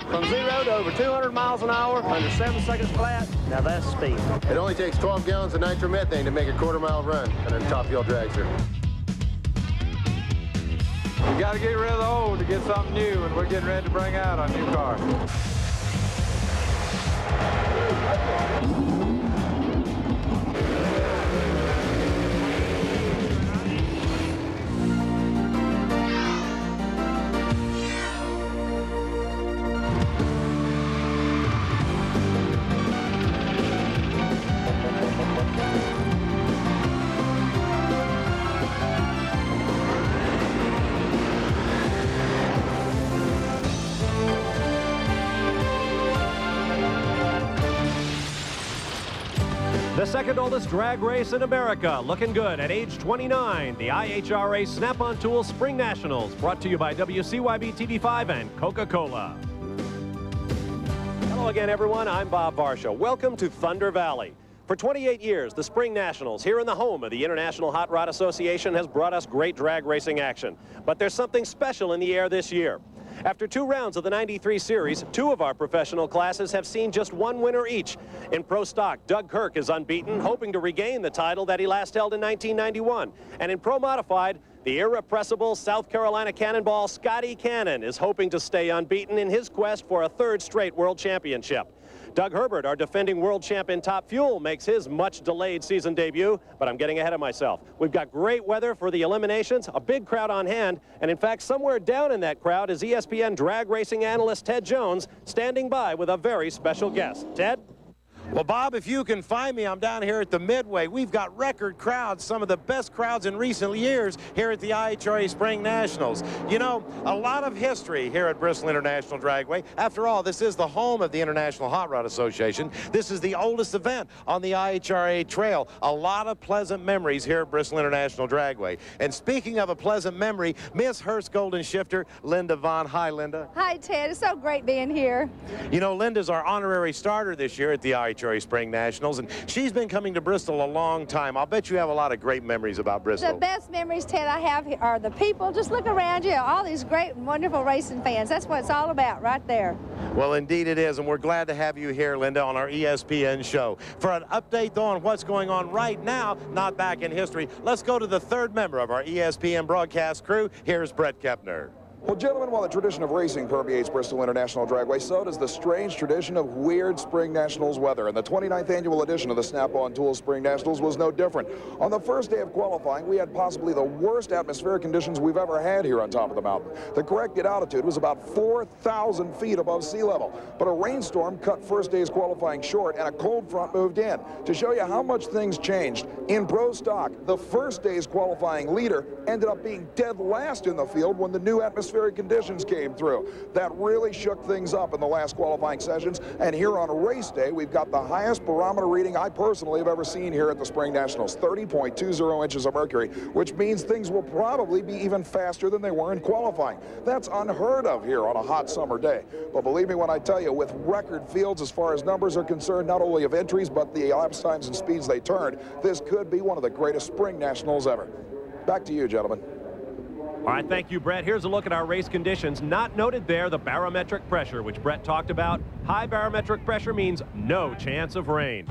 From 0 to over 200 miles an hour, under 7 seconds flat, now that's speed. It only takes 12 gallons of nitromethane to make a quarter-mile run on a top-fuel dragster. You got to get rid of the old to get something new, and we're getting ready to bring out a new car. The second oldest drag race in America, looking good at age 29, the IHRA Snap-on Tools Spring Nationals, brought to you by WCYB TV5 and Coca-Cola. Hello again, everyone. I'm Bob Varsha. Welcome to Thunder Valley. For 28 years, the Spring Nationals, here in the home of the International Hot Rod Association, has brought us great drag racing action. But there's something special in the air this year. After 2 rounds of the 93 series, 2 of our professional classes have seen just 1 winner each. In Pro Stock, Doug Kirk is unbeaten, hoping to regain the title that he last held in 1991. And in Pro Modified, the irrepressible South Carolina cannonball Scotty Cannon is hoping to stay unbeaten in his quest for a 3rd straight world championship. Doug Herbert, our defending world champ in Top Fuel, makes his much-delayed season debut, but I'm getting ahead of myself. We've got great weather for the eliminations, a big crowd on hand, and in fact, somewhere down in that crowd is ESPN drag racing analyst Ted Jones, standing by with a very special guest. Ted? Well, Bob, if you can find me, I'm down here at the Midway. We've got record crowds, some of the best crowds in recent years here at the IHRA Spring Nationals. You know, a lot of history here at Bristol International Dragway. After all, this is the home of the International Hot Rod Association. This is the oldest event on the IHRA trail. A lot of pleasant memories here at Bristol International Dragway. And speaking of a pleasant memory, Miss Hearst Golden Shifter, Linda Vaughn. Hi, Linda. Hi, Ted. It's so great being here. You know, Linda's our honorary starter this year at the IHRA Spring Nationals, and she's been coming to Bristol a long time. I'll bet you have a lot of great memories about Bristol. The best memories, Ted, I have are the people. Just look around you, all these great and wonderful racing fans. That's what it's all about right there. Well, indeed it is, and we're glad to have you here, Linda, on our ESPN show. For an update on what's going on right now, not back in history, let's go to the 3rd member of our ESPN broadcast crew. Here's Brett Kepner. Well, gentlemen, while the tradition of racing permeates Bristol International Dragway, so does the strange tradition of weird Spring Nationals weather. And the 29th annual edition of the Snap-on Tools Spring Nationals was no different. On the first day of qualifying, we had possibly the worst atmospheric conditions we've ever had here on top of the mountain. The corrected altitude was about 4,000 feet above sea level. But a rainstorm cut first day's qualifying short, and a cold front moved in. To show you how much things changed, in Pro Stock, the first day's qualifying leader ended up being dead last in the field when the new atmospheric conditions came through. That really shook things up in the last qualifying sessions, and here on race day, we've got the highest barometer reading I personally have ever seen here at the Spring Nationals, 30.20 inches of mercury, which means things will probably be even faster than they were in qualifying. That's unheard of here on a hot summer day. But believe me when I tell you, with record fields as far as numbers are concerned, not only of entries, but the elapsed times and speeds they turned, this could be one of the greatest Spring Nationals ever. Back to you, gentlemen. All right, thank you, Brett. Here's a look at our race conditions. Not noted there, the barometric pressure, which Brett talked about. High barometric pressure means no chance of rain.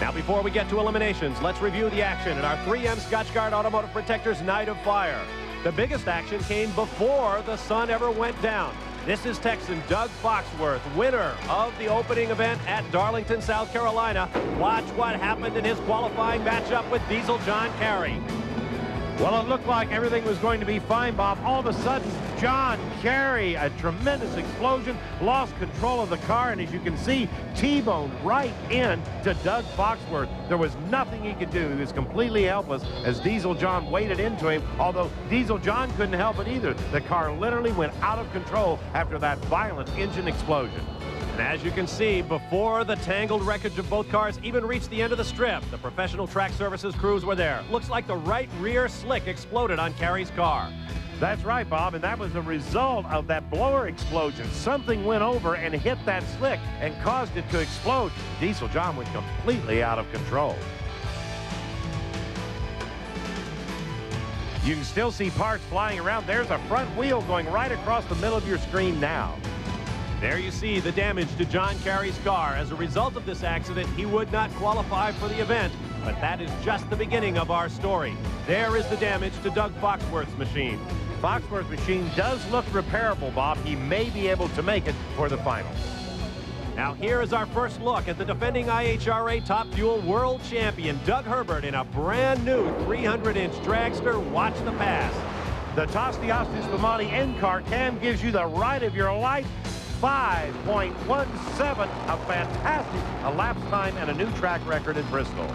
Now, before we get to eliminations, let's review the action at our 3M Scotchgard Automotive Protectors Night of Fire. The biggest action came before the sun ever went down. This is Texan Doug Foxworth, winner of the opening event at Darlington, South Carolina. Watch what happened in his qualifying matchup with Diesel John Carey. Well, it looked like everything was going to be fine, Bob. All of a sudden, John Carey, a tremendous explosion, lost control of the car, and as you can see, T-boned right in to Doug Foxworth. There was nothing he could do. He was completely helpless as Diesel John waded into him, although Diesel John couldn't help it either. The car literally went out of control after that violent engine explosion. And as you can see, before the tangled wreckage of both cars even reached the end of the strip, the professional track services crews were there. Looks like the right rear slick exploded on Carey's car. That's right, Bob, and that was the result of that blower explosion. Something went over and hit that slick and caused it to explode. Diesel John went completely out of control. You can still see parts flying around. There's a front wheel going right across the middle of your screen now. There you see the damage to John Carey's car. As a result of this accident, he would not qualify for the event, but that is just the beginning of our story. There is the damage to Doug Foxworth's machine. Foxworth's machine does look repairable, Bob. He may be able to make it for the final. Now here is our first look at the defending IHRA Top Fuel World Champion, Doug Herbert, in a brand new 300-inch dragster. Watch the pass. The Tostiastis Spumani N-Car cam gives you the ride of your life. 5.17, a fantastic elapsed time and a new track record at Bristol.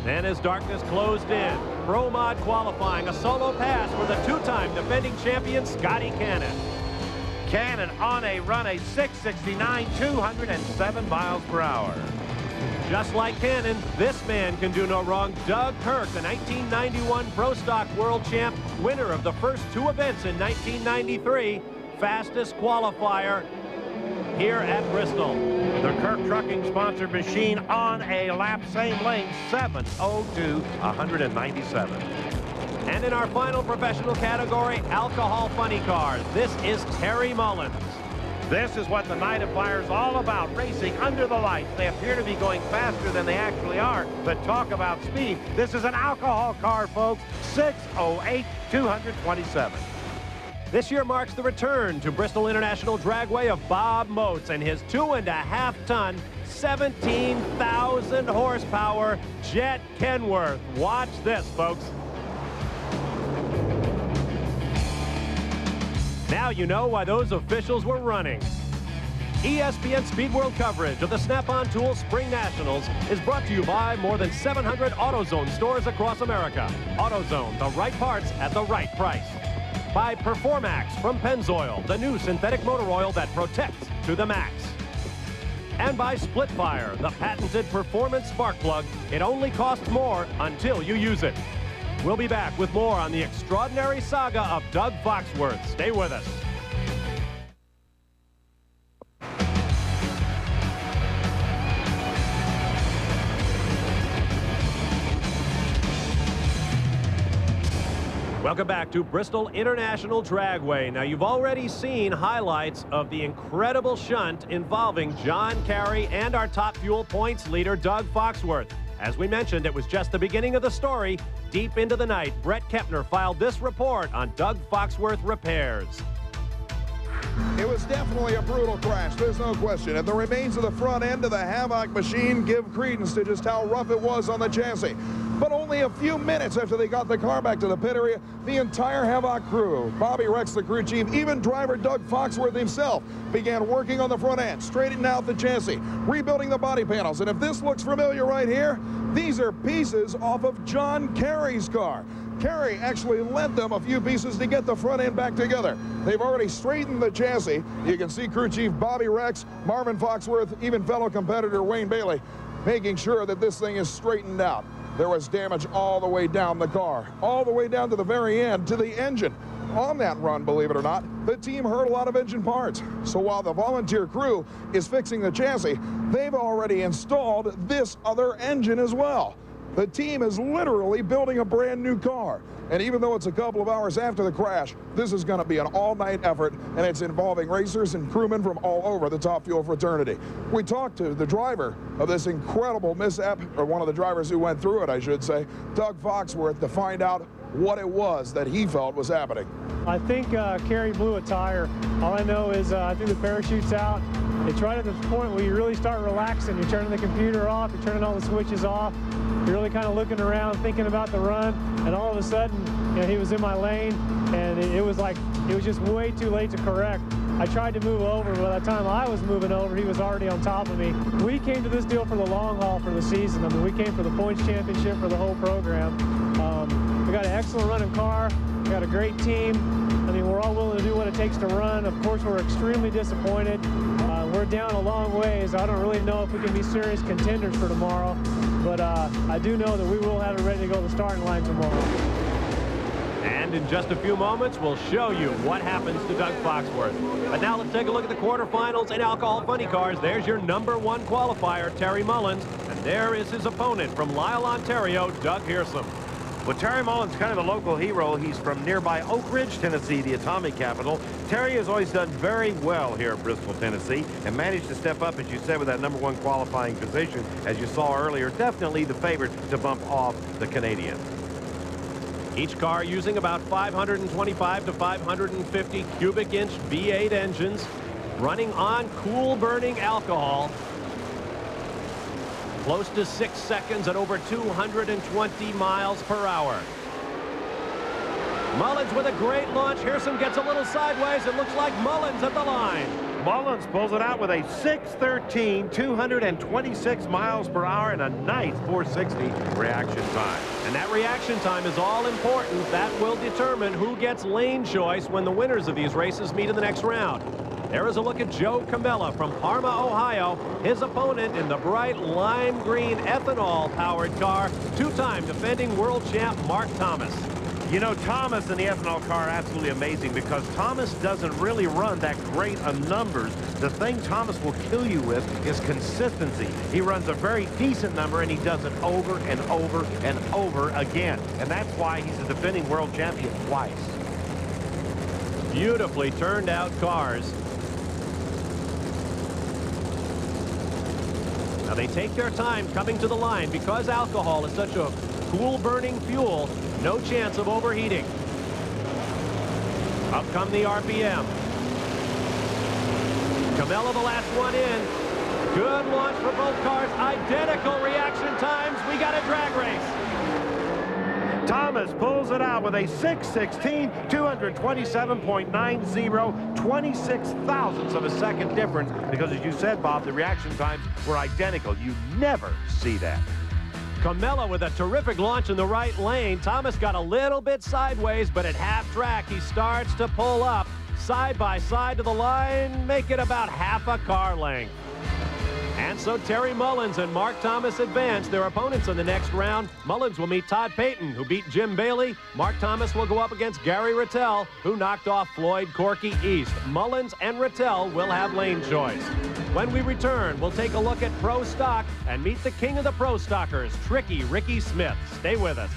Then as darkness closed in, Pro Mod qualifying, a solo pass for the two-time defending champion, Scotty Cannon. Cannon on a run, a 669, 207 miles per hour. Just like Cannon, this man can do no wrong. Doug Kirk, the 1991 Pro Stock World Champ, winner of the first two events in 1993, fastest qualifier here at Bristol. The Kirk Trucking sponsored machine on a lap, same lane, 7:02, 197. And in our final professional category, alcohol funny cars, this is Terry Mullins. This is what the Night of Fire is all about, racing under the lights. They appear to be going faster than they actually are, but talk about speed. This is an alcohol car, folks, 6:08, 227. This year marks the return to Bristol International Dragway of Bob Moats and his 2.5-ton, 17,000 horsepower Jet Kenworth. Watch this, folks. Now you know why those officials were running. ESPN Speed World coverage of the Snap-on Tools Spring Nationals is brought to you by more than 700 AutoZone stores across America. AutoZone, the right parts at the right price. By Performax from Pennzoil, the new synthetic motor oil that protects to the max. And by Splitfire, the patented performance spark plug. It only costs more until you use it. We'll be back with more on the extraordinary saga of Doug Foxworth. Stay with us. Welcome back to Bristol International Dragway. Now, you've already seen highlights of the incredible shunt involving John Carey and our top fuel points leader, Doug Foxworth. As we mentioned, it was just the beginning of the story. Deep into the night, Brett Kepner filed this report on Doug Foxworth repairs. It was definitely a brutal crash, there's no question, and the remains of the front end of the Havoc machine give credence to just how rough it was on the chassis. But only a few minutes after they got the car back to the pit area, the entire Havoc crew, Bobby Rex, the crew chief, even driver Doug Foxworth himself, began working on the front end, straightening out the chassis, rebuilding the body panels. And if this looks familiar right here, these are pieces off of John Carey's car. Carey actually lent them a few pieces to get the front end back together. They've already straightened the chassis. You can see crew chief Bobby Rex, Marvin Foxworth, even fellow competitor Wayne Bailey, making sure that this thing is straightened out. There was damage all the way down the car, all the way down to the very end, to the engine. On that run, believe it or not, the team heard a lot of engine parts. So while the volunteer crew is fixing the chassis, they've already installed this other engine as well. The team is literally building a brand new car. And even though it's a couple of hours after the crash, this is going to be an all-night effort, and it's involving racers and crewmen from all over the Top Fuel fraternity. We talked to the driver of this incredible mishap, or one of the drivers who went through it, I should say, Doug Foxworth, to find out what it was that he felt was happening. I think Carey blew a tire. All I know is I threw the parachutes out. It's right at the point where you really start relaxing. You're turning the computer off, you're turning all the switches off. You're really kind of looking around, thinking about the run, and all of a sudden, you know, he was in my lane, and it was just way too late to correct. I tried to move over, but by the time I was moving over, he was already on top of me. We came to this deal for the long haul for the season. I mean, we came for the points championship for the whole program. We got an excellent running car. We got a great team. I mean, we're all willing to do what it takes to run. Of course, we're extremely disappointed. We're down a long ways. I don't really know if we can be serious contenders for tomorrow, but I do know that we will have it ready to go to the starting line tomorrow. And in just a few moments, we'll show you what happens to Doug Foxworth. But now let's take a look at the quarterfinals in alcohol funny cars. There's your #1 qualifier, Terry Mullins, and there is his opponent from Lisle, Ontario, Doug Hearsom. Well, Terry Mullins, kind of a local hero. He's from nearby Oak Ridge, Tennessee, the atomic capital. Terry has always done very well here at Bristol, Tennessee, and managed to step up, as you said, with that #1 qualifying position, as you saw earlier. Definitely the favorite to bump off the Canadian. Each car using about 525 to 550 cubic inch V8 engines, running on cool burning alcohol. Close to 6 seconds at over 220 miles per hour. Mullins with a great launch. Hirschman gets a little sideways. It looks like Mullins at the line. Mullins pulls it out with a 6:13, 226 miles per hour, and a nice 460 reaction time. And that reaction time is all important. That will determine who gets lane choice when the winners of these races meet in the next round. There is a look at Joe Camella from Parma, Ohio. His opponent in the bright lime green ethanol-powered car, two-time defending world champ Mark Thomas. You know, Thomas in the ethanol car, absolutely amazing, because Thomas doesn't really run that great of numbers. The thing Thomas will kill you with is consistency. He runs a very decent number, and he does it over and over and over again. And that's why he's a defending world champion twice. Beautifully turned out cars. Now they take their time coming to the line because alcohol is such a cool burning fuel. No chance of overheating. Up come the RPM. Camella the last one in. Good launch for both cars. Identical reaction times. We got a drag race. Thomas pulls it out with a 6:16, 227.90, 26 thousandths of a second difference, because as you said, Bob, the reaction times were identical. You never see that. Camella with a terrific launch in the right lane. Thomas got a little bit sideways, but at half track, he starts to pull up side by side to the line, make it about half a car length. And so Terry Mullins and Mark Thomas advance their opponents in the next round. Mullins will meet Todd Payton, who beat Jim Bailey. Mark Thomas will go up against Gary Rattel, who knocked off Floyd Corky East. Mullins and Rattel will have lane choice. When we return, we'll take a look at Pro Stock and meet the king of the Pro Stockers, Tricky Ricky Smith. Stay with us.